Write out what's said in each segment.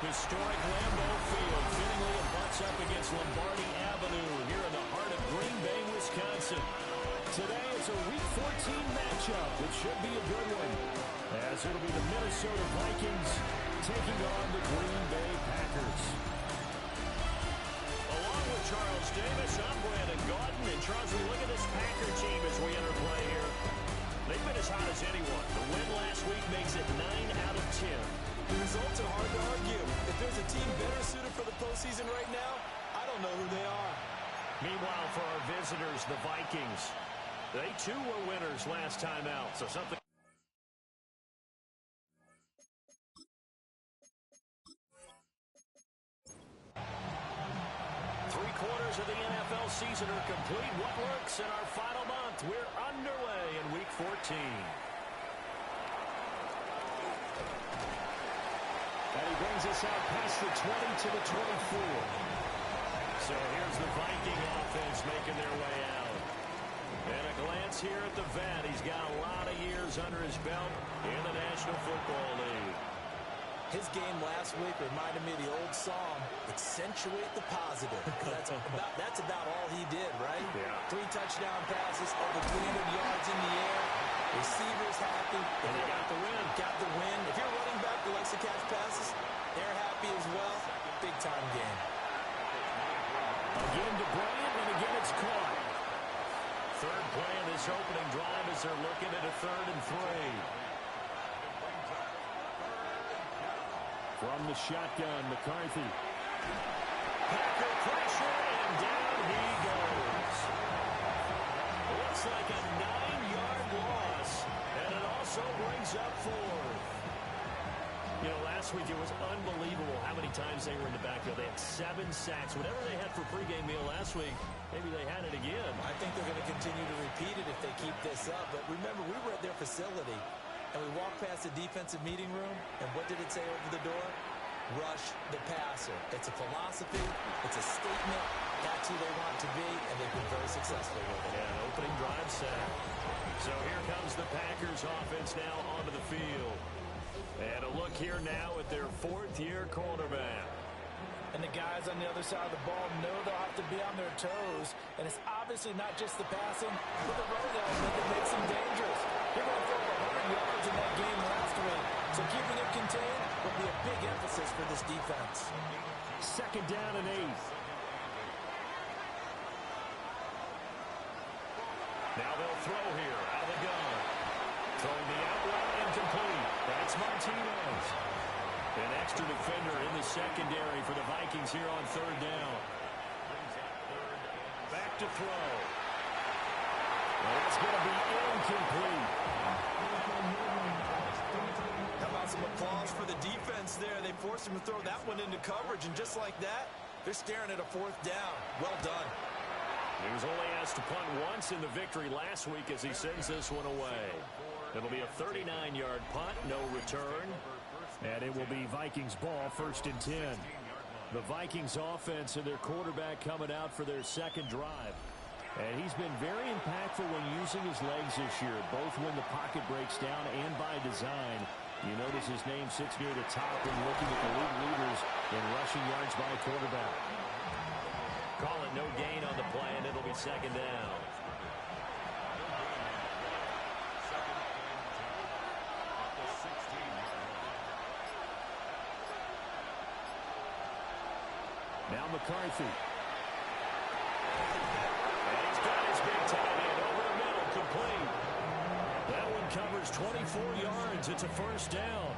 Historic Lambeau Field fittingly butts up against Lombardi Avenue here in the heart of Green Bay, Wisconsin. Today it's a Week 14 matchup, which should be a good one, as it'll be the Minnesota Vikings taking on the Green Bay Packers. Along with Charles Davis, I'm Brandon Gaudin. And Charles, we look at this Packer team as we enter play here. They've been as hot as anyone. The win last week makes it 9 out of 10. The results are hard to argue. If there's a team better suited for the postseason right now, I don't know who they are. Meanwhile, for our visitors, the Vikings, they too were winners last time out. So something. Three-quarters of the NFL season are complete. What lurks in our final month? We're underway in Week 14. And he brings us out past the 20 to the 24. So here's the Viking offense making their way out. And a glance here at the vet. He's got a lot of years under his belt in the National Football League. His game last week reminded me of the old song, accentuate the positive. That's about all he did, right? Yeah. 3 touchdown passes, over 300 yards in the air. Receivers happy. And they got the win. Got the win. If you're running back that likes to catch passes, they're happy as well. Big-time game. Again to Bryant, and again it's caught. Third play of this opening drive as they're looking at a 3rd and 3. From the shotgun, McCarthy. Packer pressure, and down he goes. Looks like a 9-yard loss, and it also brings up 4th. You know, last week it was unbelievable how many times they were in the backfield. They had 7 sacks. Whatever they had for pregame meal last week, maybe they had it again. I think they're going to continue to repeat it if they keep this up. But remember, we were at their facility, and we walked past the defensive meeting room, and what did it say over the door? Rush the passer. It's a philosophy. It's a statement. That's who they want to be, and they've been very successful with it. Yeah, an opening drive sack. So here comes the Packers offense now onto the field. And a look here now at their 4th-year quarterback. And the guys on the other side of the ball know they'll have to be on their toes. And it's obviously not just the passing, but the running element that makes them dangerous. He ran for over 100 yards in that game last week. So keeping it contained will be a big emphasis for this defense. 2nd down and 8. Now they'll throw here out of the gun. Throwing the out route incomplete. That's Martinez. An extra defender in the secondary for the Vikings here on 3rd down. Back to throw. And it's going to be incomplete. How about some applause for the defense there? They forced him to throw that one into coverage, and just like that, they're staring at a 4th down. Well done. He was only asked to punt once in the victory last week as he sends this one away. It'll be a 39-yard punt, no return. And it will be Vikings ball, 1st and 10. The Vikings offense and their quarterback coming out for their 2nd drive. And he's been very impactful when using his legs this year, both when the pocket breaks down and by design. You notice his name sits near the top when looking at the league leaders in rushing yards by a quarterback. Call it no gain on the play, and it'll be 2nd down. Now McCarthy. And he's got his big tight end over the middle, complete. That one covers 24 yards. It's a 1st down.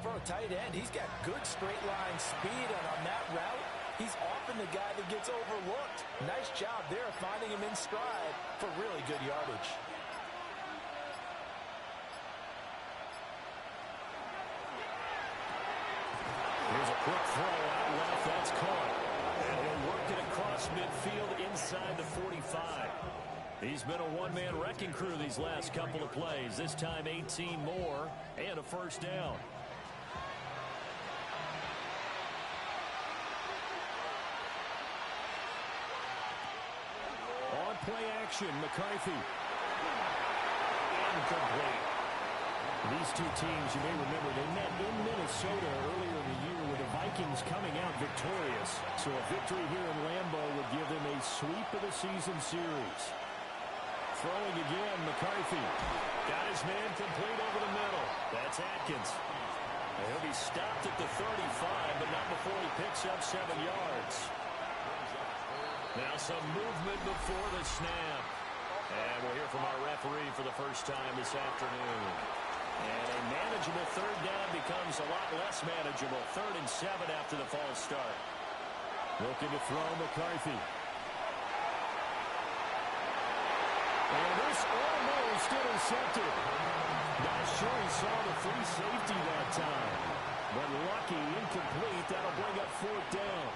For a tight end, he's got good straight line speed, and on that route, he's often the guy that gets overlooked. Nice job there finding him in stride for really good yardage. Here's a quick throw out left. That's caught. And he'll work it across midfield inside the 45. He's been a one-man wrecking crew these last couple of plays. This time 18 more and a 1st down. On play action, McCarthy. incomplete. These two teams, you may remember, they met in Minnesota earlier in the year with the Vikings coming out victorious. So a victory here in Lambeau would give them a sweep of the season series. Throwing again, McCarthy. Got his man complete over the middle. That's Atkins. And he'll be stopped at the 35, but not before he picks up 7 yards. Now some movement before the snap. And we'll hear from our referee for the first time this afternoon. And a manageable third down becomes a lot less manageable. 3rd and 7 after the false start. Looking to throw McCarthy. And this almost intercepted. Not sure he saw the free safety that time. But lucky, incomplete. That'll bring up 4th down.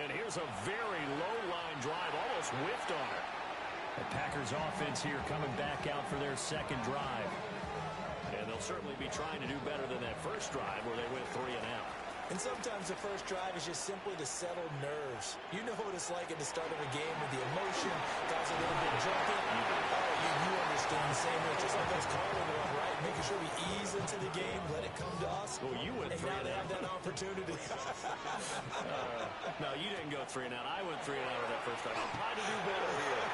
And here's a very low-line drive. Almost whiffed on it. The Packers offense here coming back out for their second drive. And they'll certainly be trying to do better than that first drive where they went 3 and out. And sometimes the first drive is just simply to settle nerves. You know what it's like at the start of a game with the emotion. Guys a little bit jumpy. You understand the same way. Just like us calling one, right? Making sure we ease into the game, let it come to us. Well, you went 3 and now and they out. have that opportunity. No, you didn't go 3 and out. I went 3 and out of that first drive. I'll try to do better here.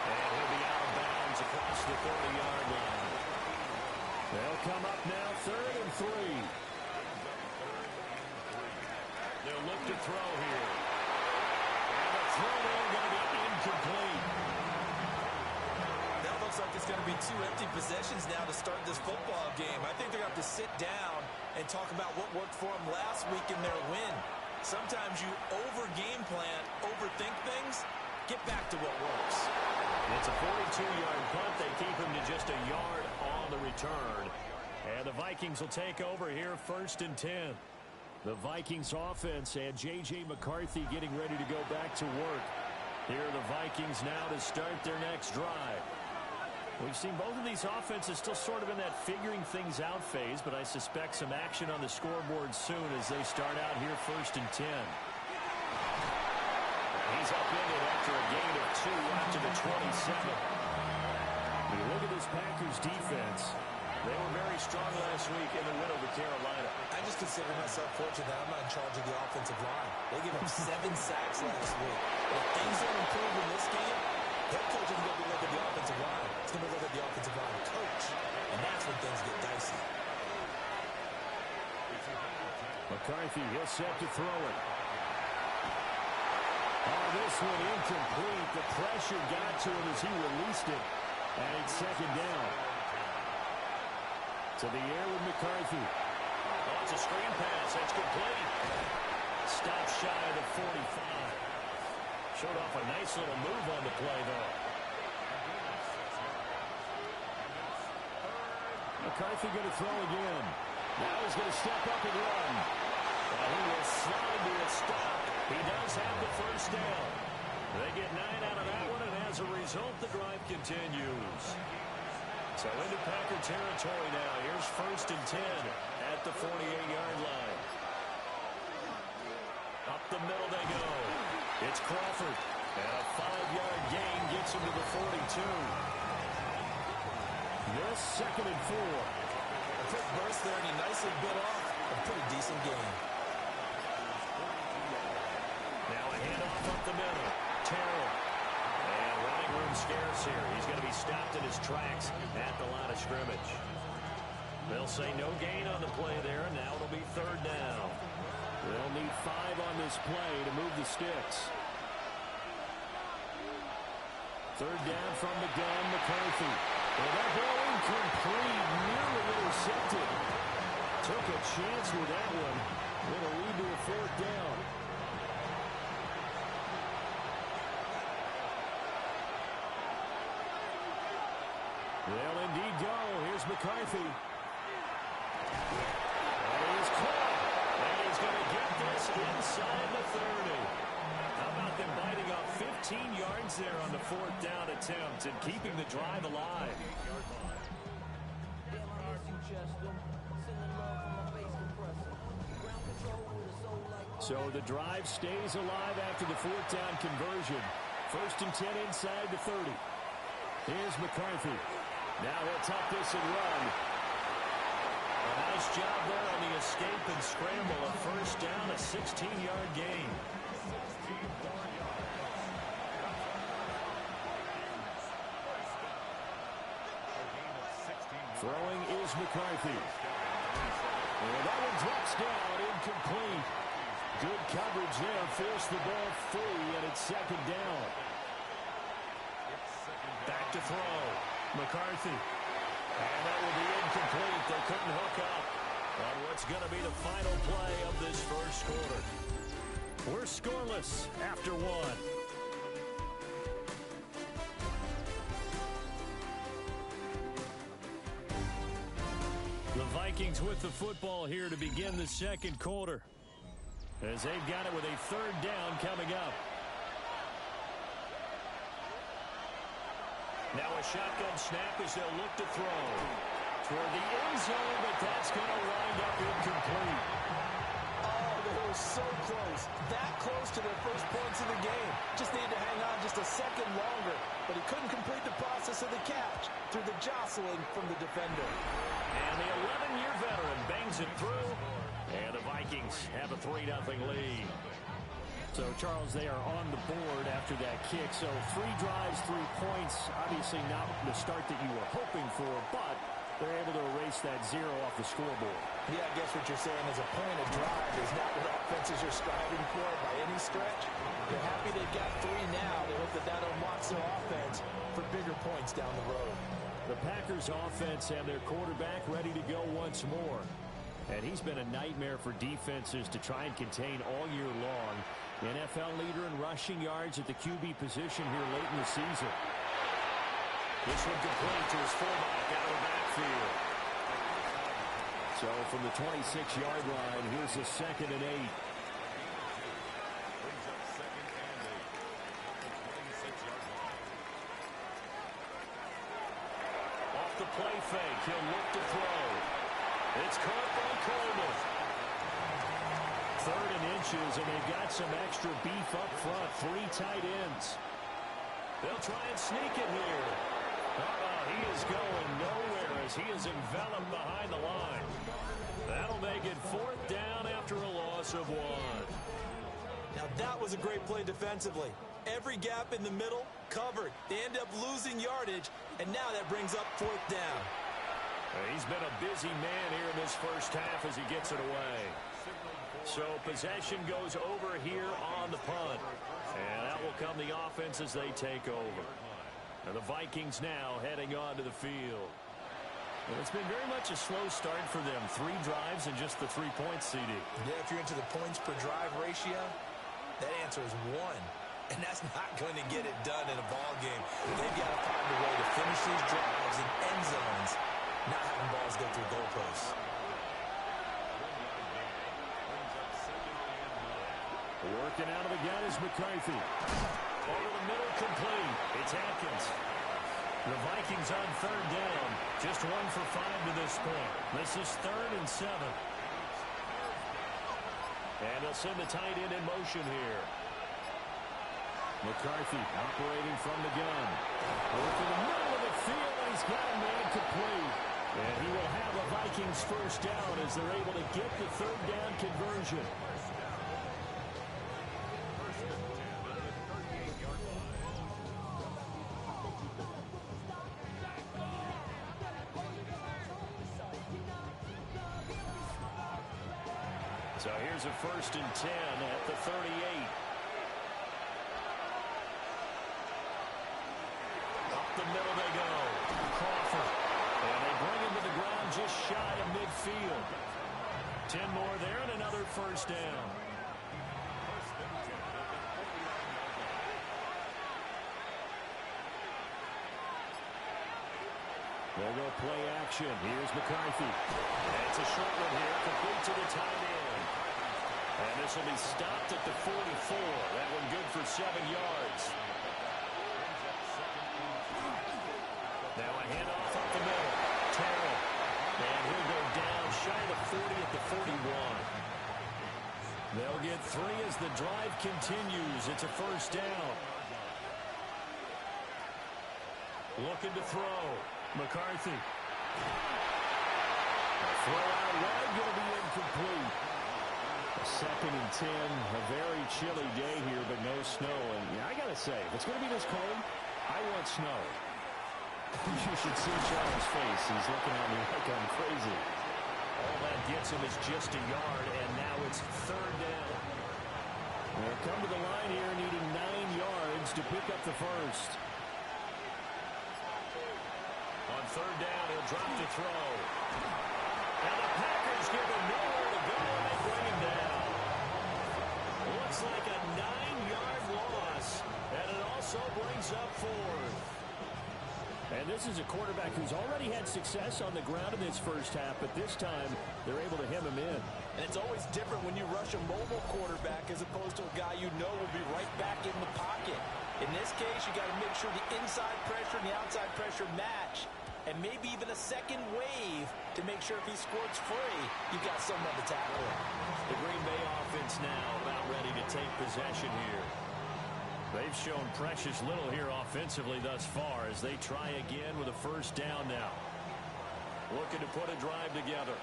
And he'll be out of bounds across the 30-yard line. They'll come up now, 3rd and 3. They'll look to throw here. And the throw there going to be incomplete. Now it looks like it's going to be 2 empty possessions now to start this football game. I think they're going to have to sit down and talk about what worked for them last week in their win. Sometimes you over-game plan, overthink things. Get back to what works. It's a 42-yard punt. They keep him to just a yard on the return. And the Vikings will take over here, 1st and 10. The Vikings offense and J.J. McCarthy getting ready to go back to work. Here are the Vikings now to start their next drive. We've seen both of these offenses still sort of in that figuring things out phase, but I suspect some action on the scoreboard soon as they start out here 1st and 10. He's up in it after a gain of 2 out to the 27. When you look at this Packers defense, they were very strong last week in the win over Carolina. I just consider myself fortunate that I'm not in charge of the offensive line. They gave up 7 sacks last week. If things don't improve in this game, head coach isn't going to be looking at the offensive line. He's going to look at the offensive line coach. And that's when things get dicey. McCarthy, he'll set to throw it. Oh, this one incomplete. The pressure got to him as he released it. And it's 2nd down. To the air with McCarthy. Oh, it's a screen pass. That's complete. Stop shy of the 45. Showed off a nice little move on the play, though. McCarthy going to throw again. Now he's going to step up and run. And he will slide to a stop. He does have the 1st down. They get 9 out of that one, and as a result, the drive continues. So into Packer territory now. Here's 1st and 10 at the 48-yard line. Up the middle they go. It's Crawford. And a 5-yard gain gets him to the 42. This 2nd and 4. A quick burst there, and he nicely bit off a pretty decent gain. Now a handoff up the middle. Terrell. And running room scarce here. He's going to be stopped in his tracks at the line of scrimmage. They'll say no gain on the play there, and now it'll be 3rd down. They'll need 5 on this play to move the sticks. 3rd down from the gun, McCarthy. And that ball incomplete, nearly intercepted. Took a chance with that one. It'll lead to a 4th down. They'll indeed go. Here's McCarthy. And he's caught. And he's going to get this inside the 30. How about them biting off 15 yards there on the 4th down attempt and keeping the drive alive? So the drive stays alive after the 4th down conversion. 1st and 10 inside the 30. Here's McCarthy. Now he'll tuck this and run. A nice job there on the escape and scramble. A first down, a 16-yard gain. Throwing is McCarthy. And that one drops down, incomplete. Good coverage there, forced the ball free, and it's second down. Back to throw. McCarthy. And that will be incomplete. They couldn't hook up on what's going to be the final play of this first quarter. We're scoreless after one. The Vikings with the football here to begin the second quarter, as they've got it with a third down coming up. Now a shotgun snap as they'll look to throw toward the end zone, but that's going to wind up incomplete. Oh, they were so close. That close to their first points of the game. Just needed to hang on just a second longer, but he couldn't complete the process of the catch through the jostling from the defender. And the 11-year veteran bangs it through, and the Vikings have a 3-0 lead. So, Charles, they are on the board after that kick. So 3 drives, 3 points. Obviously not the start that you were hoping for, but they're able to erase that 0 off the scoreboard. Yeah, I guess what you're saying is a point of drive is not what offenses are striving for by any stretch. They're happy they got 3 now. They hope that unlocks their offense for bigger points down the road. The Packers offense have their quarterback ready to go once more. And he's been a nightmare for defenses to try and contain all year long. NFL leader in rushing yards at the QB position here late in the season. This one complete to his fullback out of the backfield. So from the 26-yard line, here's a 2nd and 8. Off the play fake, he'll look to throw. It's caught by Coleman. 3rd and inches, and they've got some extra beef up front. 3 tight ends. They'll try and sneak it here. He is going nowhere as he is enveloped behind the line. That'll make it 4th down after a loss of 1. Now that was a great play defensively. Every gap in the middle covered. They end up losing yardage, and now that brings up 4th down. He's been a busy man here in this first half as he gets it away. So possession goes over here on the punt. And out will come the offense as they take over. And the Vikings now heading onto the field. Well, it's been very much a slow start for them. 3 drives and just the 3 points, CD. Yeah, if you're into the points per drive ratio, that answer is 1. And that's not going to get it done in a ball game. They've got to find a way to finish these drives in end zones, not having balls go through goalposts. Working out of the gun is McCarthy. Over the middle, complete. It's Atkins. The Vikings on 3rd down. Just 1 for 5 to this point. This is 3rd and 7. And they'll send the tight end in motion here. McCarthy operating from the gun. Over the middle of the field, and he's got a man complete. And he will have the Vikings first down as they're able to get the 3rd down conversion. So here's a 1st and 10 at the 38. Up the middle they go. Crawford. And they bring him to the ground just shy of midfield. 10 more there and another 1st down. They'll go play action. Here's McCarthy. And it's a short one here, complete to the tight end. And this will be stopped at the 44. That one good for 7 yards. Now a handoff up the middle. Terrell. And he'll go down shy of the 40 at the 41. They'll get 3 as the drive continues. It's a 1st down. Looking to throw. McCarthy. A throw out wide, going to be incomplete. A 2nd and 10. A very chilly day here, but no snow. And yeah, I got to say, if it's going to be this cold, I want snow. You should see Charles' face. He's looking at me like I'm crazy. All that gets him is just a yard, and now it's 3rd down. They'll come to the line here, needing 9 yards to pick up the first. On 3rd down, he'll drop to throw. And the Packers give him nowhere to go, and they bring him down. Looks like a 9-yard loss, and it also brings up 4th. And this is a quarterback who's already had success on the ground in this first half, but this time they're able to hem him in. And it's always different when you rush a mobile quarterback as opposed to a guy you know will be right back in the pocket. In this case, you got to make sure the inside pressure and the outside pressure match, and maybe even a second wave to make sure if he squirts free, you've got someone to tackle him. The Green Bay offense now about ready to take possession here. They've shown precious little here offensively thus far as they try again with a 1st down now. Looking to put a drive together.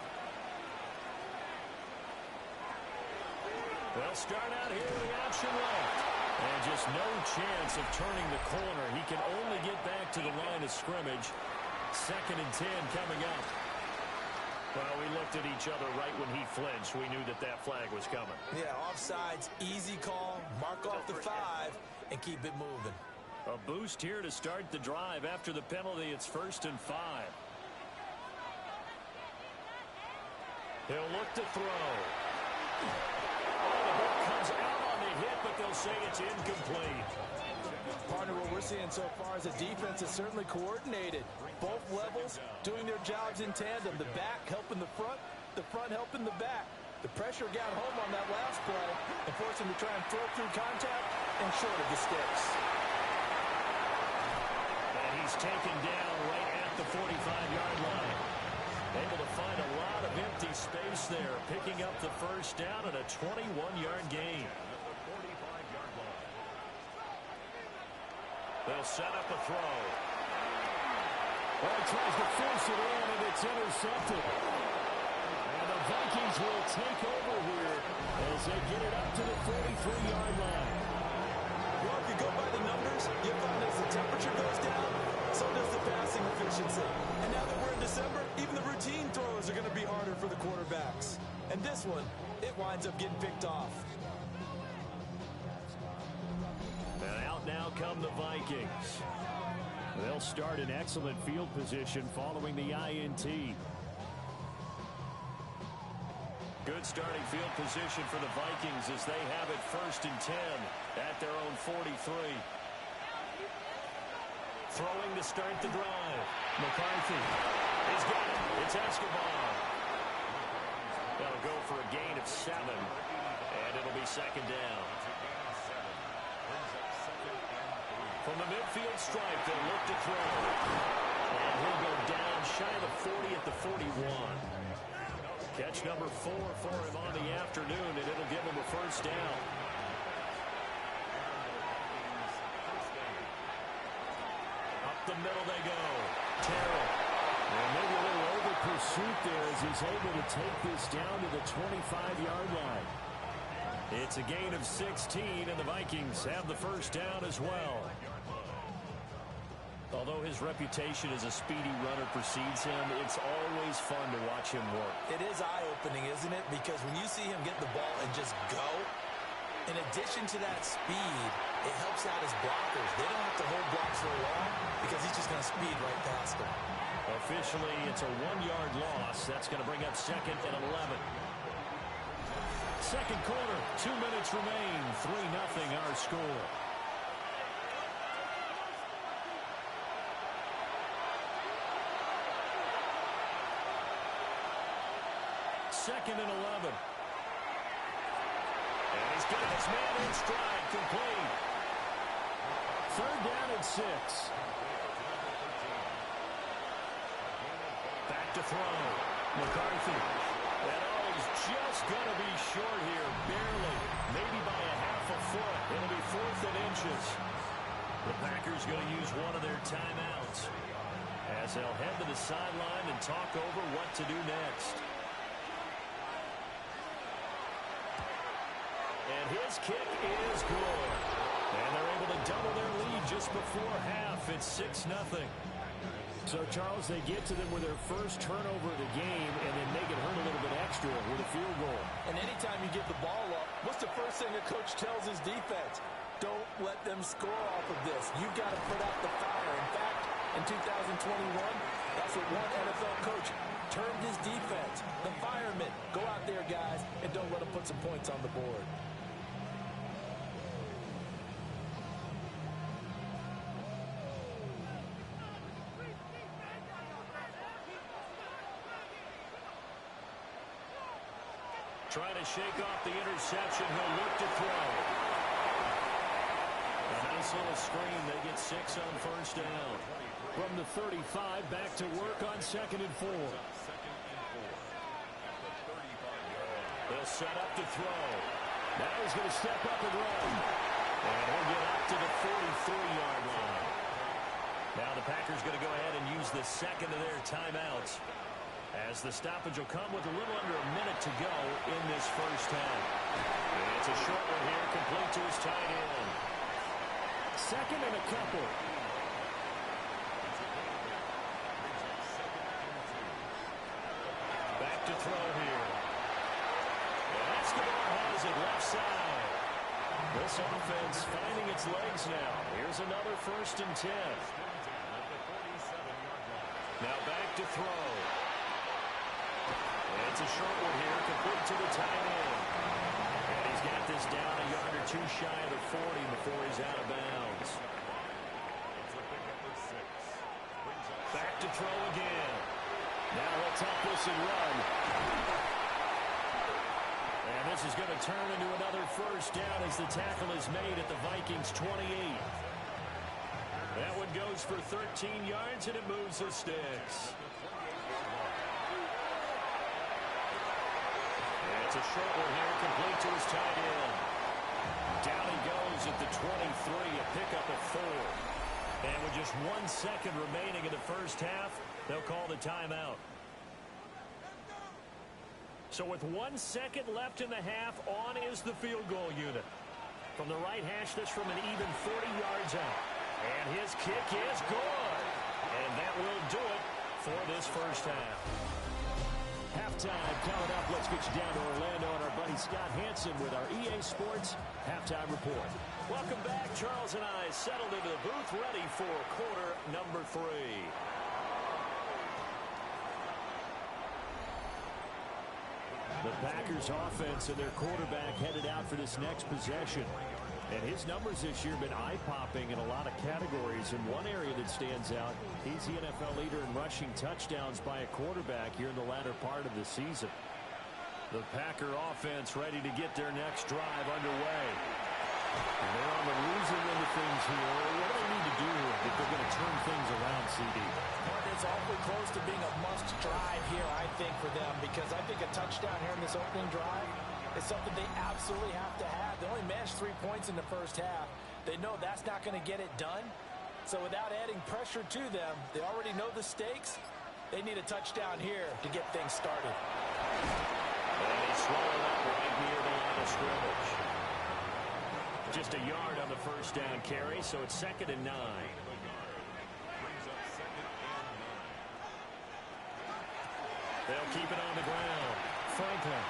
They'll start out here with the option left. And just no chance of turning the corner. He can only get back to the line of scrimmage. 2nd and 10 coming up. Well, we looked at each other right when he flinched. We knew that that flag was coming. Yeah, offsides, easy call, mark off the 5, and keep it moving. A boost here to start the drive. After the penalty, it's 1st and 5. He'll look to throw. Oh, the ball comes out on the hit, but they'll say it's incomplete. Partner, what we're seeing so far is a defense is certainly coordinated. Both levels doing their jobs in tandem. The back helping the front helping the back. The pressure got home on that last play and forced him to try and throw through contact and short of the sticks. And he's taken down right at the 45-yard line. Able to find a lot of empty space there, picking up the 1st down and a 21-yard gain. They'll set up a throw. Well, he tries to force it in, and it's intercepted. And the Vikings will take over here as they get it up to the 43-yard line. Well, if you go by the numbers, you find as the temperature goes down, so does the passing efficiency. And now that we're in December, even the routine throws are going to be harder for the quarterbacks. And this one, it winds up getting picked off. And out now come the Vikings. They'll start in excellent field position following the INT. Good starting field position for the Vikings as they have it 1st and 10 at their own 43. Throwing to start the drive. McCarthy. He's got it. It's Escobar. That'll go for a gain of 7. And it'll be 2nd down. From the midfield stripe, they'll look to throw. And he'll go down shy of the 40 at the 41. Catch number 4 for him on the afternoon, and it'll give him a 1st down. Up the middle they go. Terrell. And maybe a little over pursuit there as he's able to take this down to the 25-yard line. It's a gain of 16, and the Vikings have the 1st down as well. Although his reputation as a speedy runner precedes him, it's always fun to watch him work. It is eye-opening, isn't it? Because when you see him get the ball and just go, in addition to that speed, it helps out his blockers. They don't have to hold blocks for long because he's just going to speed right past them. Officially, it's a 1-yard loss. That's going to bring up 2nd and 11. Second quarter, 2 minutes remain. 3-0 our score. Second and 11. And he's got his man in stride, complete. 3rd down and 6. Back to throw. McCarthy. And he's just going to be short here, barely. Maybe by a half a foot. It'll be 4th and inches. The Packers going to use one of their timeouts as they'll head to the sideline and talk over what to do next. And his kick is good. And they're able to double their lead just before half. It's 6-0. So, Charles, they get to them with their first turnover of the game and then make it hurt a little bit extra with a field goal. And anytime you give the ball up, what's the first thing a coach tells his defense? Don't let them score off of this. You've got to put out the fire. In fact, in 2021, that's what one NFL coach termed his defense. The firemen. Go out there, guys, and don't let them put some points on the board. Trying to shake off the interception. He'll look to throw. A nice little screen. They get 6 on first down. From the 35, back to work on 2nd and 4. They'll set up to throw. Now he's going to step up and run. And he'll get up to the 43-yard line. Now the Packers going to go ahead and use the second of their timeouts, as the stoppage will come with a little under a minute to go in this first half. And it's a short one here, complete to his tight end. 2nd and a couple. Back to throw here. And Escobar has it left side. This offense finding its legs now. Here's another 1st and 10. Now back to throw. It's a short one here, complete to the tight end. And he's got this down a yard or two shy of the 40 before he's out of bounds. Back to throw again. Now he'll tuck this and run. And this is going to turn into another first down as the tackle is made at the Vikings 28. That one goes for 13 yards, and it moves the sticks. It's a short one here, complete to his tight end. Down he goes at the 23, a pickup of 4. And with just 1 second remaining in the first half, they'll call the timeout. So with 1 second left in the half, on is the field goal unit. From the right hash, this from an even 40 yards out. And his kick is good. And that will do it for this first half. Halftime coming up. Let's get you down to Orlando and our buddy Scott Hansen with our EA Sports Halftime Report. Welcome back. Charles and I settled into the booth ready for quarter number 3. The Packers offense and their quarterback headed out for this next possession. And his numbers this year have been eye-popping in a lot of categories. In one area that stands out, he's the NFL leader in rushing touchdowns by a quarterback here in the latter part of the season. The Packer offense ready to get their next drive underway. And they're on the losing end of things here. What do they need to do if they're going to turn things around, CD? It's awfully close to being a must drive here, I think, for them, because I think a touchdown here in this opening drive is something they absolutely have to have. They only managed 3 points in the first half. They know that's not going to get it done. So without adding pressure to them, they already know the stakes. They need a touchdown here to get things started. And he swallowed up right near the line of scrimmage. Just a yard on the first down carry, so it's 2nd and 9. They'll keep it on the ground. Franklin.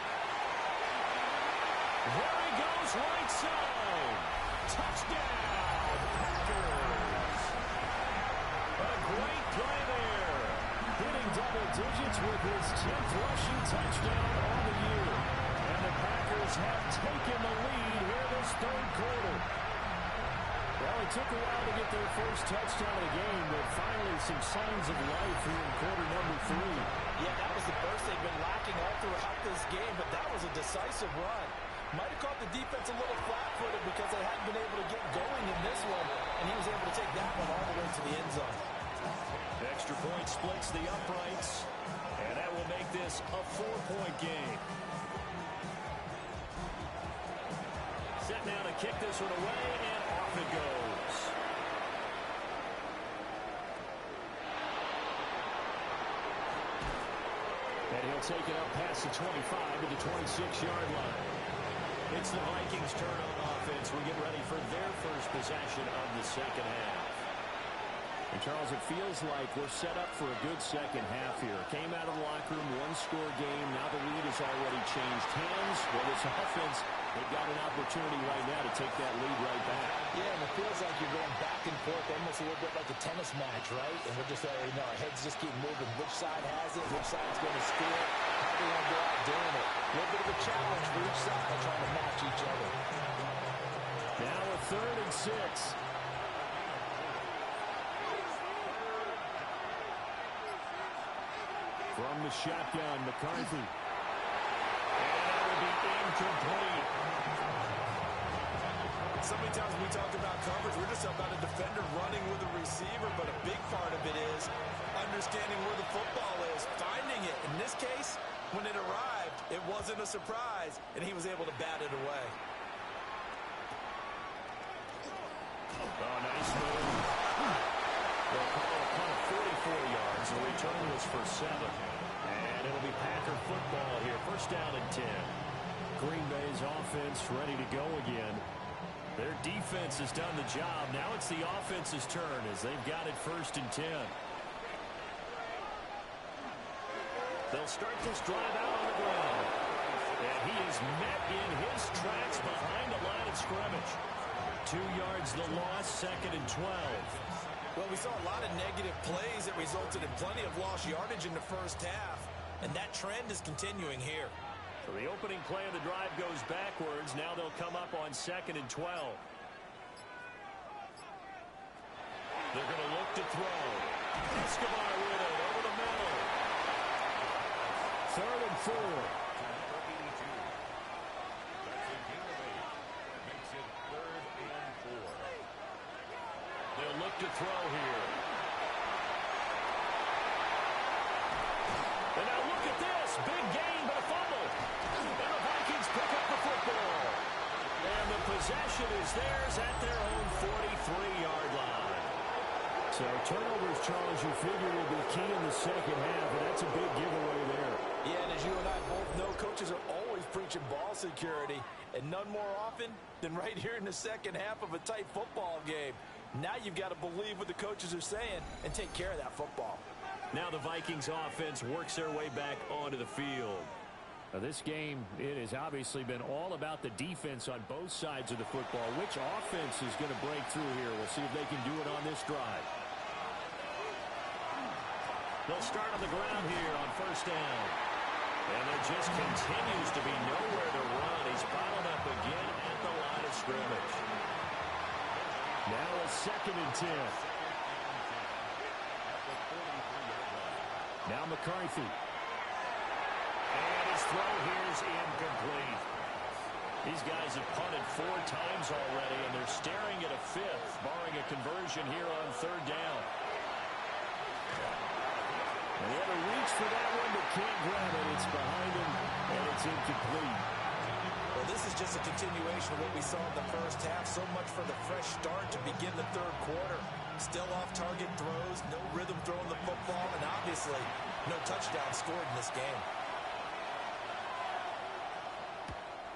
There he goes, right side. Touchdown, Packers. A great play there. Hitting double digits with his 10th rushing touchdown on the year. And the Packers have taken the lead here this third quarter. Well, it took a while to get their first touchdown of the game, but finally some signs of life here in quarter number 3. Yeah, that was the burst they've been lacking all throughout this game, but that was a decisive run. Might have caught the defense a little flat-footed because they hadn't been able to get going in this one, and he was able to take that one all the way to the end zone. Extra point splits the uprights, and that will make this a 4-point game. Set now to kick this one away, and off it goes. And he'll take it up past the 25 to the 26-yard line. It's the Vikings' turn on offense. We get ready for their first possession of the second half. And Charles, it feels like we're set up for a good second half here. Came out of the locker room, one-score game. Now the lead has already changed hands. Well, this offense, they've got an opportunity right now to take that lead right back. Yeah, and it feels like you're going back and forth, almost a little bit like a tennis match, right? And we're just, our heads just keep moving. Which side has it? Which side's going to score? How are they going to go out doing it? A little bit of a challenge for each side, trying to match each other. Now a 3rd and 6. From the shotgun, McCarthy. And that will be incomplete. So many times when we talk about coverage, we're just about a defender running with a receiver, but a big part of it is understanding where the football is, finding it. In this case, when it arrived, it wasn't a surprise, and he was able to bat it away. Oh, nice move. They'll call it a punt of 44 yards. The return was for 7. And it'll be Packer football here. First down and 10. Green Bay's offense ready to go again. Their defense has done the job. Now it's the offense's turn as they've got it 1st and 10. They'll start this drive out on the ground. And he is met in his tracks behind the line of scrimmage. 2 yards the loss, 2nd and 12. Well, we saw a lot of negative plays that resulted in plenty of lost yardage in the first half, and that trend is continuing here. So the opening play of the drive goes backwards. Now they'll come up on 2nd and 12. They're going to look to throw. Escobar with it over the middle. 3rd and 4. They'll look to throw here. And now look at this. Big gain, but a fumble. And the Vikings pick up the football. And the possession is theirs at their own 43-yard line. So turnovers, Charles, you figure will be key in the second half, and that's a big giveaway there. Yeah, and as you and I both know, coaches are always preaching ball security, and none more often than right here in the second half of a tight football game. Now you've got to believe what the coaches are saying and take care of that football. Now the Vikings offense works their way back onto the field. Now this game, it has obviously been all about the defense on both sides of the football. Which offense is going to break through here? We'll see if they can do it on this drive. They'll start on the ground here on 1st down. And there just continues to be nowhere to run. He's bottled up again at the line of scrimmage. Now a 2nd and 10. Now McCarthy. And his throw here is incomplete. These guys have punted 4 times already, and they're staring at a 5th, barring a conversion here on 3rd down. And they have a reach for that one, but can't grab it. It's behind him, and it's incomplete. Well, this is just a continuation of what we saw in the first half. So much for the fresh start to begin the 3rd quarter. Still off-target throws, no rhythm throwing the football, and obviously no touchdown scored in this game.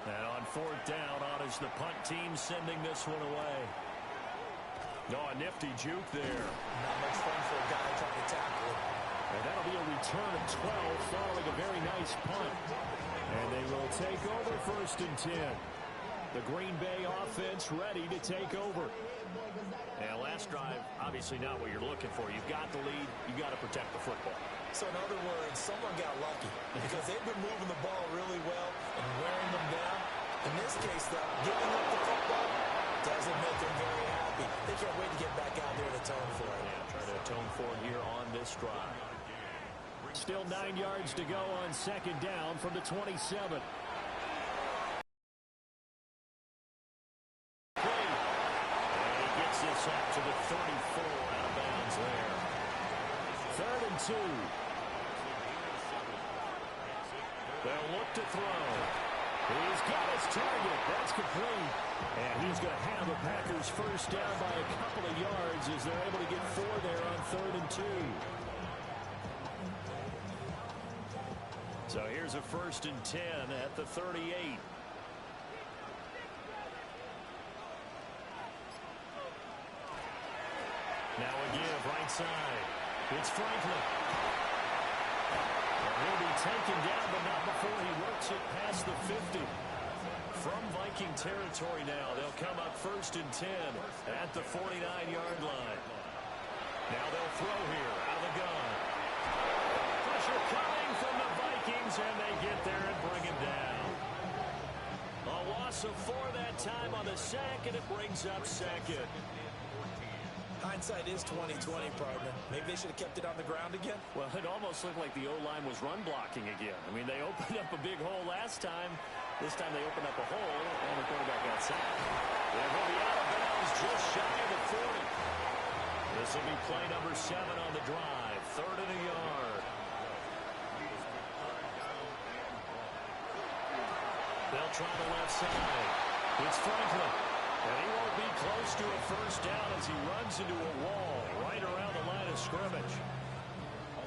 And on 4th down, honors the punt team sending this one away. Oh, a nifty juke there. Not much fun for a guy trying to tackle it. And that'll be a return of 12 following a very nice punt. And they will take over 1st and 10. The Green Bay offense ready to take over. And last drive, obviously not what you're looking for. You've got the lead. You've got to protect the football. So in other words, someone got lucky because they've been moving the ball really well and wearing them down. In this case, though, giving up the football doesn't make them very happy. They can't wait to get back out there and atone for it. Yeah, trying to atone for it here on this drive. Still 9 yards to go on 2nd down from the 27. And he gets this up to the 34 out of bounds there. 3rd and 2. They'll look to throw. He's got his target. That's complete. And he's going to have the Packers first down by a couple of yards as they're able to get 4 there on 3rd and 2. So here's a 1st and 10 at the 38. Now a give right side. It's Franklin. And he'll be taken down, but not before he works it past the 50. From Viking territory now, they'll come up 1st and 10 at the 49-yard line. Now they'll throw here out of the gun. Pressure coming from the Vikings, and they get there and bring him down. A loss of 4 that time on the sack, and it brings up 2nd. Hindsight is 20/20, partner. Maybe they should have kept it on the ground again. Well, it almost looked like the O-line was run blocking again. I mean, they opened up a big hole last time. This time they opened up a hole, and the quarterback got sacked. And he'll be out of bounds just shy of the 40. This will be play number 7 on the drive. 3rd and a yard. They'll try the left side. It's Franklin. And he won't be close to a 1st down as he runs into a wall right around the line of scrimmage.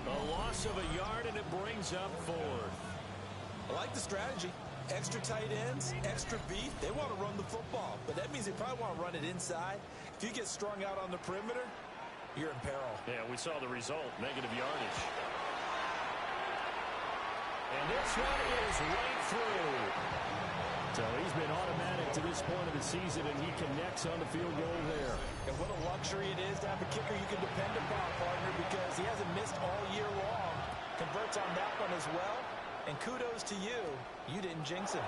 A loss of a yard, and it brings up 4th. I like the strategy. Extra tight ends, extra beef. They want to run the football, but that means they probably want to run it inside. If you get strung out on the perimeter, you're in peril. Yeah, we saw the result, negative yardage. And this one is right through. So he's been automatic to this point of the season, and he connects on the field goal there. And what a luxury it is to have a kicker you can depend upon, partner, because he hasn't missed all year long. Converts on that one as well. And kudos to you. You didn't jinx him.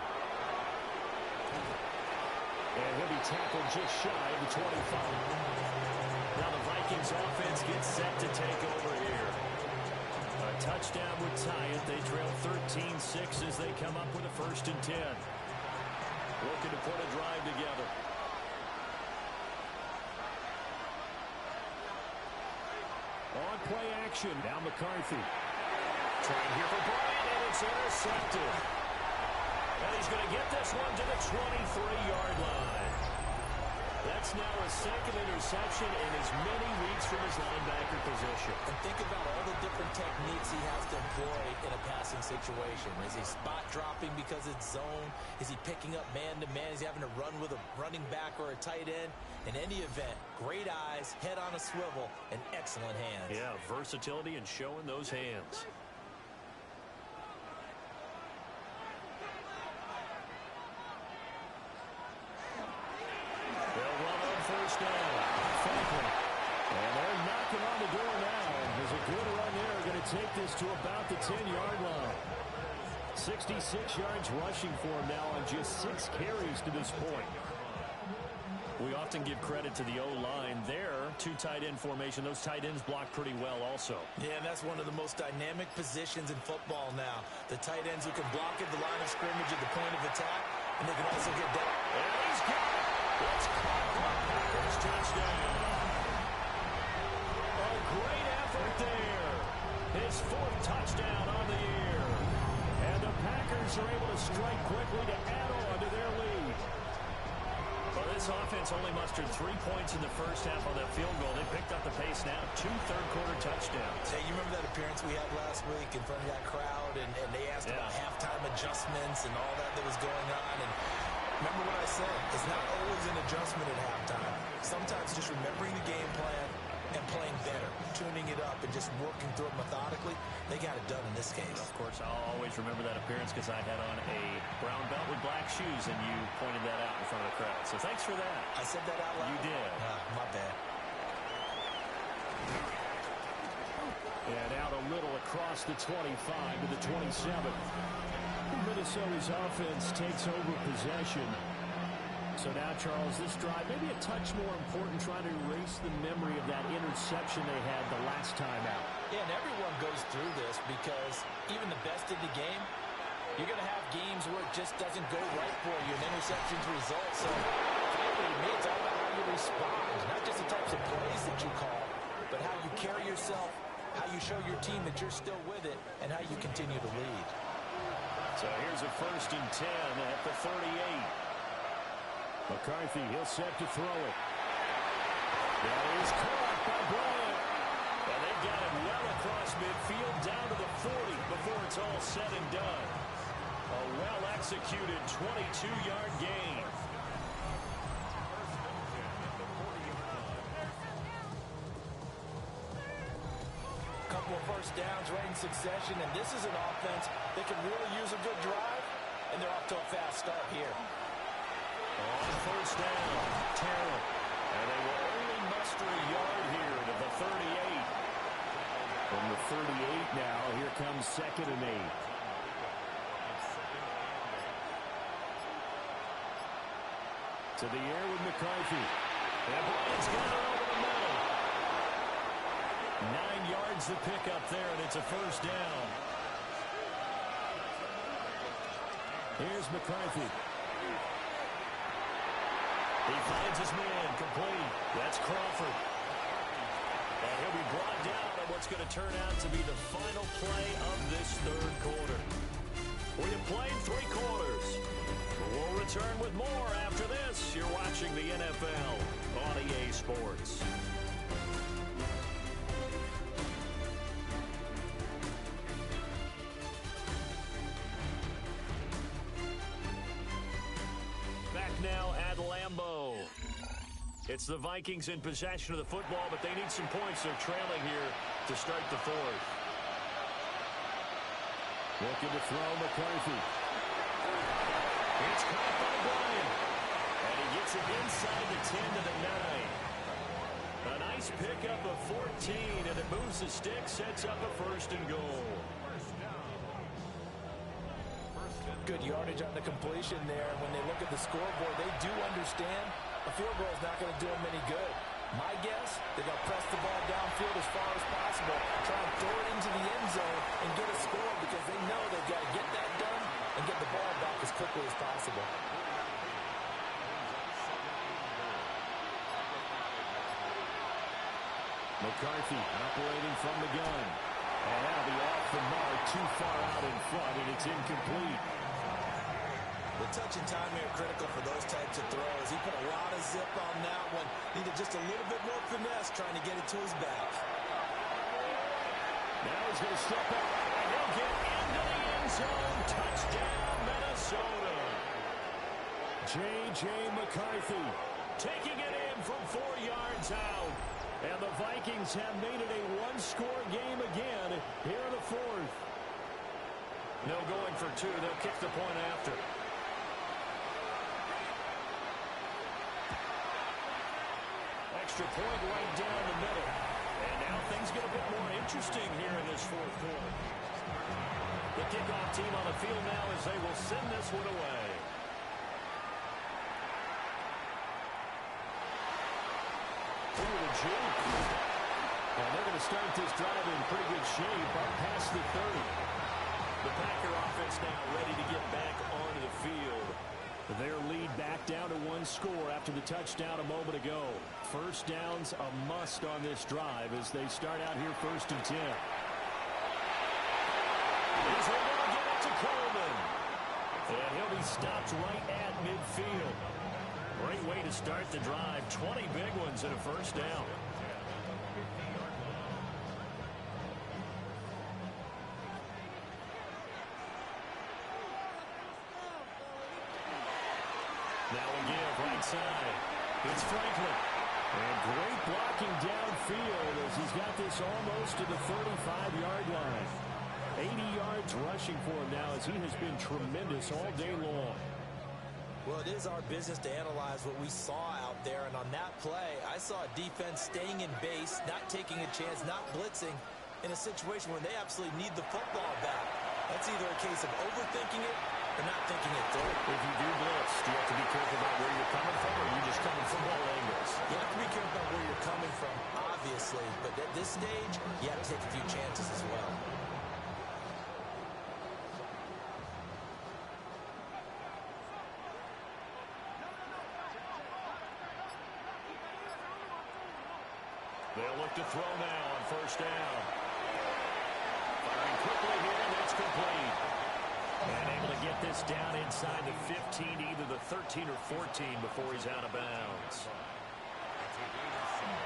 And he'll be tackled just shy of the 25. Now the Vikings offense gets set to take over here. A touchdown would tie it. They trail 13-6 as they come up with a 1st and 10. Looking to put a drive together. On play action. Now McCarthy. Trying here for Bryant, and it's intercepted. And he's going to get this one to the 23-yard line. That's now a 2nd interception in as many weeks from his linebacker position. And think about all the different techniques he has to employ in a passing situation. Is he spot dropping because it's zone? Is he picking up man-to-man? Is he having to run with a running back or a tight end? In any event, great eyes, head on a swivel, and excellent hands. Yeah, versatility and showing those hands. They'll run on 1st down. Franklin. And they're knocking on the door now. There's a good run there. Going to take this to about the 10-yard line. 66 yards rushing for him now on just 6 carries to this point. We often give credit to the O-line there. 2 tight end formation. Those tight ends block pretty well also. Yeah, and that's one of the most dynamic positions in football now. The tight ends who can block at the line of scrimmage at the point of attack, and they can also get down. And he's got it. It's caught for a Packers touchdown. A great effort there. His 4th touchdown on the year. And the Packers are able to strike quickly to add on to their lead. Well, this offense only mustered 3 points in the first half on that field goal. They picked up the pace now. 2 third-quarter touchdowns. Hey, you remember that appearance we had last week in front of that crowd, and they asked about halftime adjustments and all that was going on, and remember what I said. It's not always an adjustment at halftime. Sometimes just remembering the game plan and playing better, tuning it up, and just working through it methodically. They got it done in this case. Of course, I'll always remember that appearance because I had on a brown belt with black shoes, and you pointed that out in front of the crowd. So thanks for that. I said that out loud? You did. My bad. And out a little across the 25 to the 27. Minnesota's offense takes over possession. So now, Charles, this drive maybe a touch more important, trying to erase the memory of that interception they had the last time out. Yeah, and everyone goes through this because even the best in the game, you're going to have games where it just doesn't go right for you, and interceptions result. So, frankly, to me, it's all about how you respond, not just the types of plays that you call, but how you carry yourself, how you show your team that you're still with it, and how you continue to lead. So here's a 1st and 10 at the 38. McCarthy, he'll set to throw it. That is caught by Bryant. And they got it well across midfield, down to the 40 before it's all said and done. A well-executed 22-yard gain. Couple of first downs right in succession, and this is an offense that can really use a good drive, and they're off to a fast start here. On first down, Terrell. And they will only muster a yard here to the 38. From the 38 now, here comes 2nd and 8. To the air with McCarthy. And Bryant's got it over the middle. 9 yards to pick up there, and it's a first down. Here's McCarthy. He finds his man, complete. That's Crawford. And he'll be brought down on what's going to turn out to be the final play of this third quarter. We have played 3 quarters. We'll return with more after this. You're watching the NFL on EA Sports. Back now at Lambeau. It's the Vikings in possession of the football, but they need some points. They're trailing here to start the fourth. Looking to throw McCarthy. It's caught by Bryant. And he gets it inside the 10 to the 9. A nice pickup of 14, and it moves the stick, sets up a first and goal. Good yardage on the completion there. When they look at the scoreboard, they do understand a field goal is not going to do them any good. My guess, they're going to press the ball downfield as far as possible, try and throw it into the end zone and get a score because they know they've got to get that done and get the ball back as quickly as possible. McCarthy operating from the gun. And that'll be off the mark, too far out in front, and it's incomplete. The touch and time here critical for those types of throws. He put a lot of zip on that one. Needed just a little bit more finesse trying to get it to his back. Now he's going to step up, and he'll get into the end zone. Touchdown, Minnesota. J.J. McCarthy Taking it in from 4 yards out. And the Vikings have made it a one-score game again here in the fourth. No going for 2. They'll kick the point after. Extra point right down the middle. And now things get a bit more interesting here in this fourth quarter. The kickoff team on the field now as they will send this one away. Juke. And they're going to start this drive in pretty good shape up past the 30. The Packer offense now ready to get back onto the field. Their lead back down to 1 score after the touchdown a moment ago. First down's a must on this drive as they start out here 1st and 10. He's able to get it to Coleman. And he'll be stopped right at midfield. Great way to start the drive. 20 big ones and a first down. Now we give right side. It's Franklin. And great blocking downfield as he's got this almost to the 35-yard line. 80 yards rushing for him now as he has been tremendous all day long. Well, it is our business to analyze what we saw out there, and on that play, I saw a defense staying in base, not taking a chance, not blitzing, in a situation where they absolutely need the football back. That's either a case of overthinking it or not thinking it through. If you do blitz, do you have to be careful about where you're coming from, or are you just coming from all angles? You have to be careful about where you're coming from, obviously, but at this stage, you have to take a few chances as well. They'll look to throw now on first down. Firing quickly here, and it's complete. And able to get this down inside the 15, either the 13 or 14 before he's out of bounds.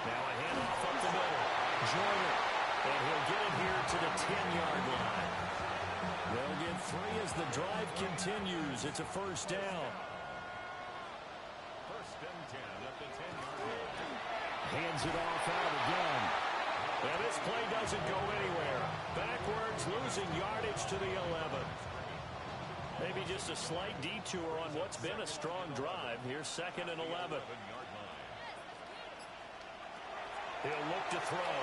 Now a handoff up the middle. Joyner. And 10-yard line. They'll get 3 as the drive continues. It's a first down. First and 10 at the 10-yard line. Hands it off out again. And this play doesn't go anywhere. Backwards, losing yardage to the 11. Maybe just a slight detour on what's been a strong drive. Here's 2nd and 11. He'll look to throw.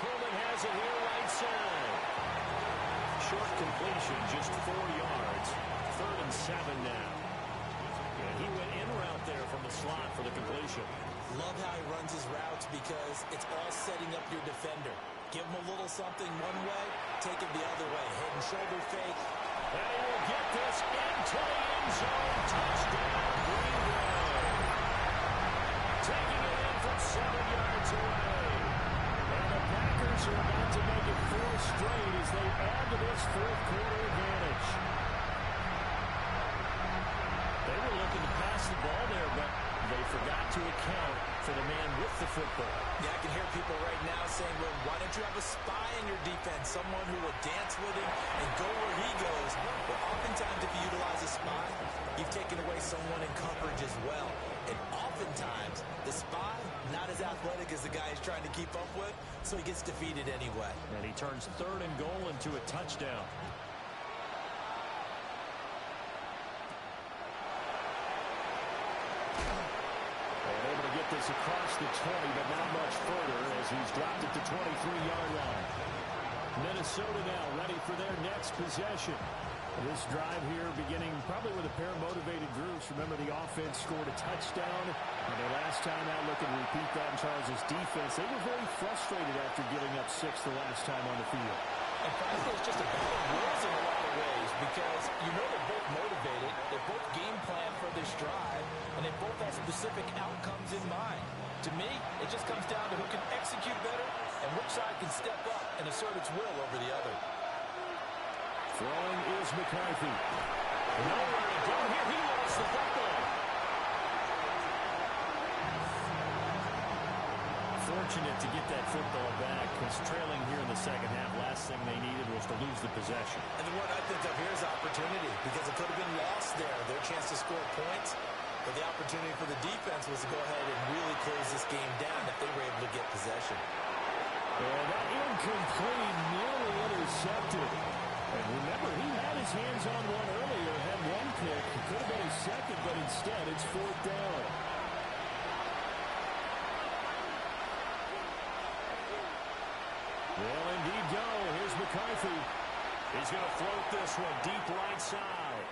Coleman has it here right side. Short completion, just 4 yards. 3rd and 7 now. And he went in route there from the slot for the completion. Love how he runs his routes because it's all setting up your defender. Give him a little something one way, take it the other way. Head and shoulder fake. And he will get this into the end zone. Touchdown, Green Bay. Taking it in from 7 yards away. And the Packers are about to make it 4 straight as they add to this 4th quarter advantage. They were looking to pass the ball there, but they forgot to account for the man with the football. Yeah, I can hear people right now saying, well, why don't you have a spy in your defense, someone who will dance with him and go where he goes? Well, oftentimes if you utilize a spy, you've taken away someone in coverage as well. And oftentimes, the spy, not as athletic as the guy he's trying to keep up with, so he gets defeated anyway. And he turns 3rd and goal into a touchdown. This across the 20, but not much further as he's dropped it to 23-yard line. Minnesota now ready for their next possession. This drive here beginning probably with a pair of motivated groups. Remember, the offense scored a touchdown. And their last time out, looking to repeat that in Charles' defense. They were very frustrated after giving up 6 the last time on the field. And frankly, it's just a battle of wills in a lot of ways because you know they're both motivated. They're both game plan for this drive, and they both have specific outcomes in mind. To me, it just comes down to who can execute better and which side can step up and assert its will over the other. Throwing is McCarthy. Nowhere to go here. He lost the football. Fortunate to get that football back because trailing here in the second half, last thing they needed was to lose the possession. And the word I think of here is opportunity because it could have been lost there. Their chance to score points, but the opportunity for the defense was to go ahead and really close this game down if they were able to get possession. And that incomplete, nearly intercepted. And remember, he had his hands on one earlier, had one pick. It could have been his second, but instead it's 4th down. Well, indeed go. Here's McCarthy. He's going to float this one deep right side.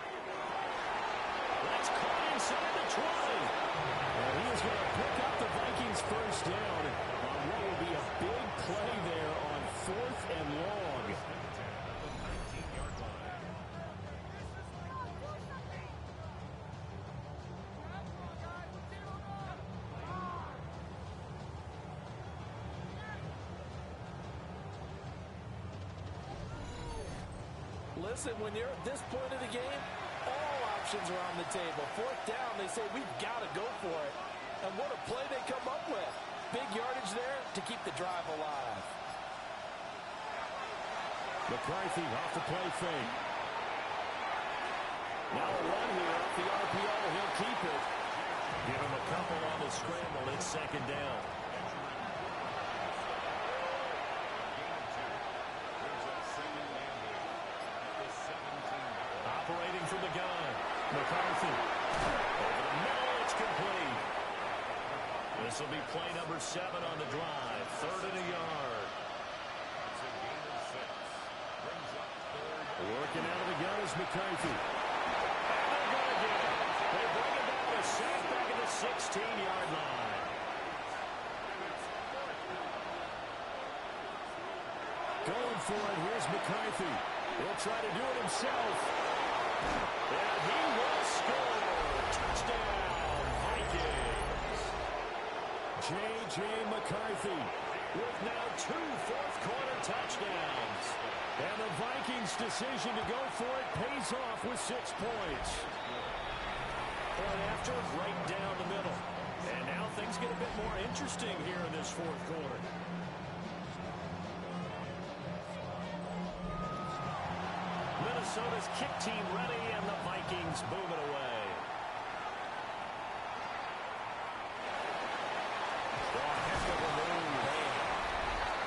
That's caught inside the 20. And he is going to pick up the Vikings' first down on what will be a big play there on 4th and long. Listen, when you're at this point of the game, all options are on the table. 4th down, they say, we've got to go for it. And what a play they come up with. Big yardage there to keep the drive alive. McCarthy off the play fake. Now a run here off the RPO. He'll keep it. Give him a couple on the scramble. It's 2nd down. Operating from the gun. McCarthy. Over the middle, it's complete. This will be play number 7 on the drive. 3rd and a yard. Working out of the gun is McCarthy. And they're going to get it. They bring it back to sack back at the 16-yard line. Going for it. Here's McCarthy. He'll try to do it himself. And he will score. Touchdown, Vikings. J.J. McCarthy with now 2 fourth-quarter touchdowns. And the Vikings' decision to go for it pays off with 6 points. Point after, right down the middle. And now things get a bit more interesting here in this 4th quarter. Minnesota's kick team ready, and the Vikings boom it away. Oh, heck of a move.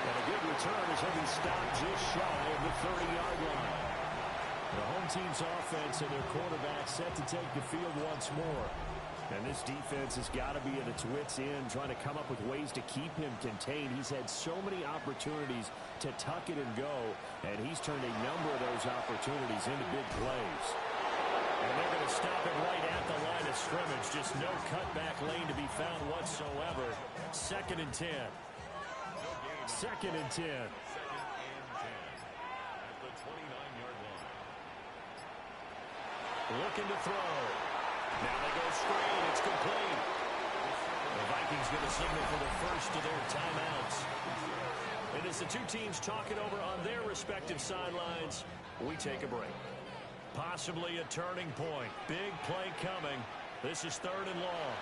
And a good return as he'll be stopped just shy of the 30-yard line. The home team's offense and their quarterback set to take the field once more. And this defense has got to be at its wits' end, trying to come up with ways to keep him contained. He's had so many opportunities to tuck it and go, and he's turned a number of those opportunities into big plays. And they're going to stop it right at the line of scrimmage. Just no cutback lane to be found whatsoever. 2nd and 10. 2nd and 10. Looking to throw. Now they go screen. It's complete. The Vikings going to signal for the first of their timeouts. And as the two teams talk it over on their respective sidelines, we take a break. Possibly a turning point. Big play coming. This is 3rd and long.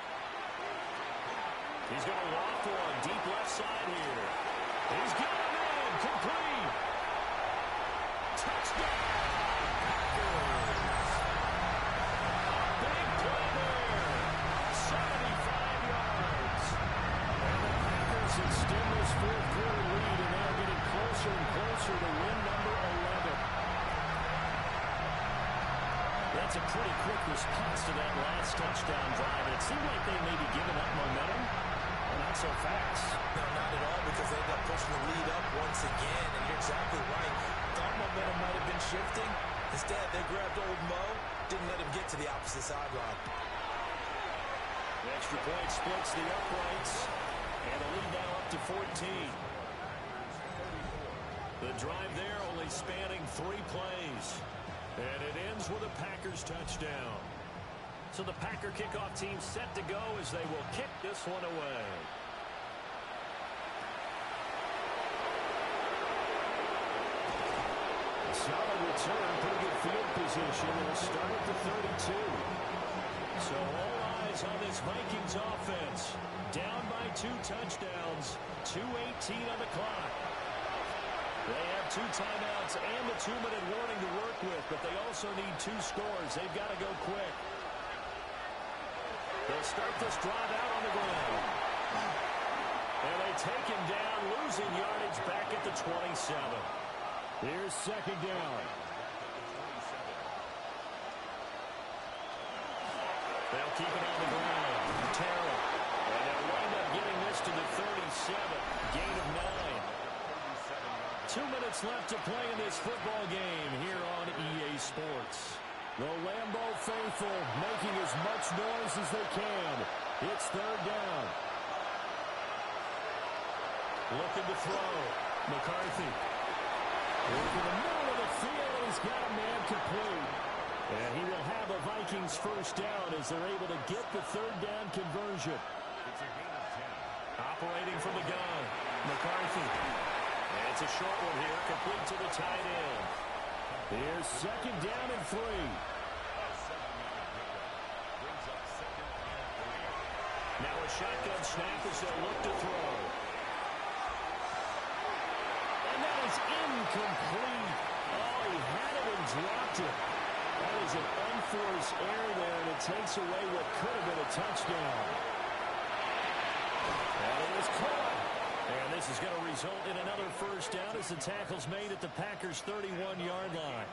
He's going to loft one deep left side here. He's got him in. Complete. Touchdown. Big play there. 75 yards. And the Packers extend this 4th quarter lead, and they're getting closer and closer to win number 11. That's a pretty quick response to that last touchdown drive. It seemed like they may be giving up momentum. Not so fast. No, not at all, because they ended up pushing the lead up once again, and you're exactly right. Thought momentum might have been shifting. Instead, they grabbed old Mo, didn't let him get to the opposite sideline. The extra point splits the uprights, and the lead now up to 14. The drive there only spanning 3 plays, and it ends with a Packers touchdown. So the Packer kickoff team set to go as they will kick this one away. Solid return, pretty good field position. It'll start at the 32. So all eyes on this Vikings offense. Down by 2 touchdowns. 2:18 on the clock. They have 2 timeouts and the 2-minute warning to work with, but they also need 2 scores. They've got to go quick. They'll start this drive out on the ground. And they take him down, losing yardage back at the 27. Here's 2nd down. They'll keep it on the ground. Terrell. And they'll wind up getting this to the 37. Gain of 9. 2 minutes left to play in this football game here on EA Sports. The Lambeau faithful making as much noise as they can. It's 3rd down. Looking to throw. McCarthy. Into the middle of the field, he's got a man complete. And he will have a Vikings first down as they're able to get the 3rd down conversion. Operating from the gun. McCarthy. And it's a short one here, complete to the tight end. Here's 2nd down and 3. Now a shotgun snap as they'll look to throw. And that is incomplete. Oh, he had it and dropped it. That is an unforced error there, and it takes away what could have been a touchdown. And it is caught. And this is going to result in another first down as the tackle's made at the Packers' 31-yard line.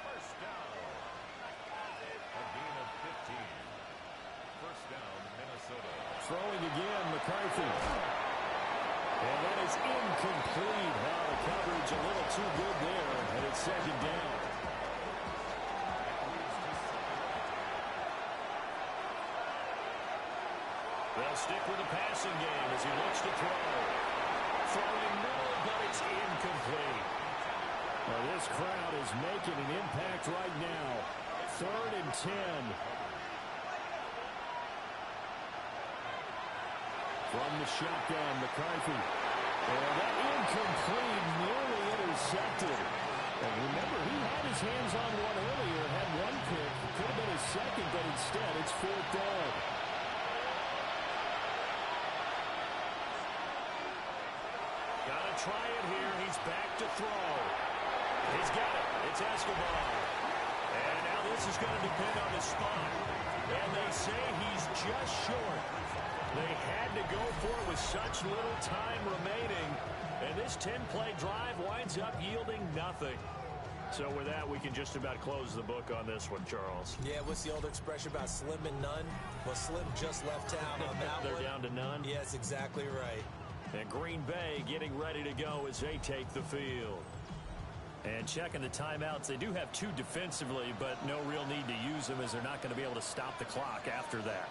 First down. A gain of 15. First down, Minnesota. Throwing again, McCarthy. And that is incomplete. Wow, the coverage a little too good there, and it's 2nd down. They'll stick with the passing game as he looks to throw. Throwing middle, but it's incomplete. Well, this crowd is making an impact right now. 3rd and 10. From the shotgun, McCarthy. And that incomplete, nearly intercepted. And remember, he had his hands on one earlier, had one pick. Could have been his 2nd, but instead it's 4th down. Gotta try it here. He's back to throw. He's got it. It's Escobar. And now this is going to depend on the spot. And they say he's just short. They had to go for it with such little time remaining. And this 10-play drive winds up yielding nothing. So with that, we can just about close the book on this one, Charles. Yeah, what's the old expression about slim and none? Well, Slim just left town on that They're one. down to none? Yes, exactly right. And Green Bay getting ready to go as they take the field. And checking the timeouts, they do have 2 defensively, but no real need to use them as they're not going to be able to stop the clock after that.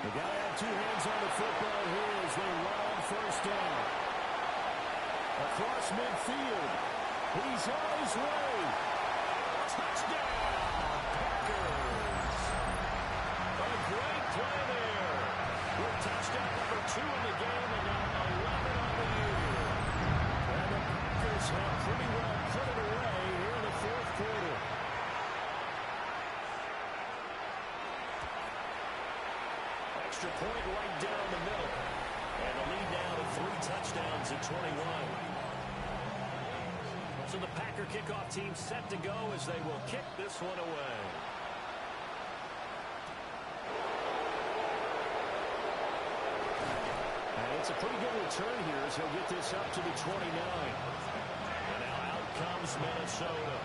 They got to have 2 hands on the football here as they run on first down. Across midfield. He's on his way. Touchdown, Packers. A great play there. With touchdown number 2 in the game and now 11 on the year. And the Packers have pretty well put it away here in the 4th quarter. Extra point right down the middle. And the lead now to 3 touchdowns at 21. So the Packer kickoff team set to go as they will kick this one away. And it's a pretty good return here as he'll get this up to the 29. And now out comes Minnesota.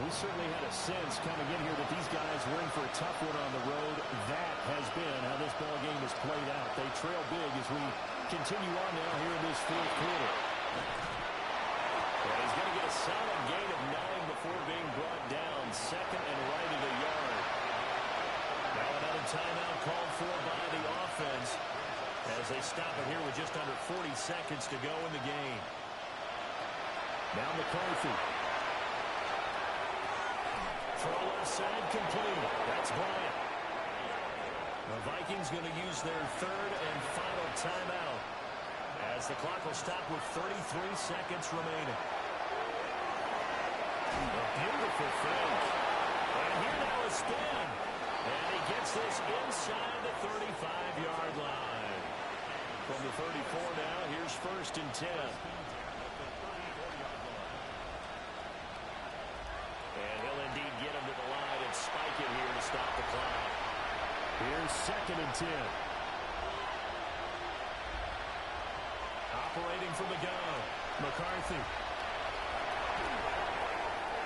We certainly had a sense coming in here that these guys were in for a tough one on the road. That has been how this ball game has played out. They trail big as we continue on now here in this 4th quarter. Well, he's going to get a solid gain of 9 before being brought down. 2nd and right of the yard. Now another timeout called for by the offense as they stop it here with just under 40 seconds to go in the game. Now McCarthy. Throw left side complete. That's Bryant. The Vikings going to use their 3rd and final timeout as the clock will stop with 33 seconds remaining. A beautiful fake. And here now is spin. And he gets this inside the 35-yard line. From the 34 now, here's 1st and 10. And he'll indeed get him to the line and spike it here to stop the clock. Here's 2nd and 10. Operating from the gun, McCarthy.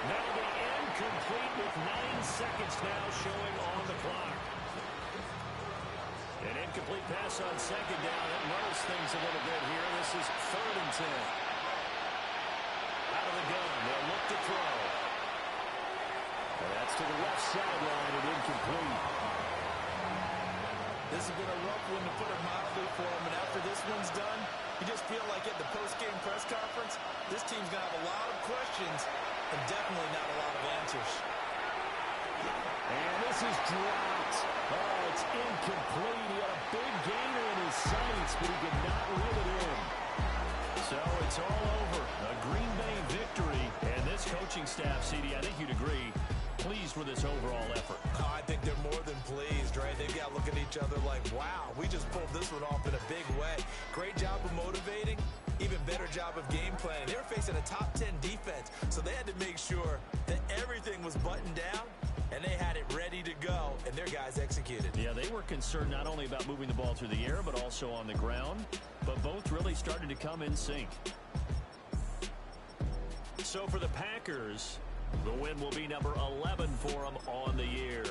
That'll be incomplete with 9 seconds now showing on the clock. An incomplete pass on 2nd down. It lowers things a little bit here. This is 3rd and 10. Out of the gun, they'll look to throw. And that's to the left sideline and incomplete. This has been a rough one, to put it mildly, for him. And after this one's done, you just feel like at the post-game press conference, this team's going to have a lot of questions and definitely not a lot of answers. And this is dropped. Oh, it's incomplete. He had a big gainer in his sights, but he could not reel it in. So it's all over. A Green Bay victory. And this coaching staff, CD, I think you'd agree, pleased with this overall effort. Oh, I think they're more than pleased, right? They've got to look at each other like, wow, we just pulled this one off in a big way. Great job of motivating. Even better job of game planning. They were facing a top 10 defense, so they had to make sure that everything was buttoned down and they had it ready to go, and their guys executed. Yeah, they were concerned not only about moving the ball through the air, but also on the ground. But both really started to come in sync. So for the Packers, the win will be number 11 for them on the year.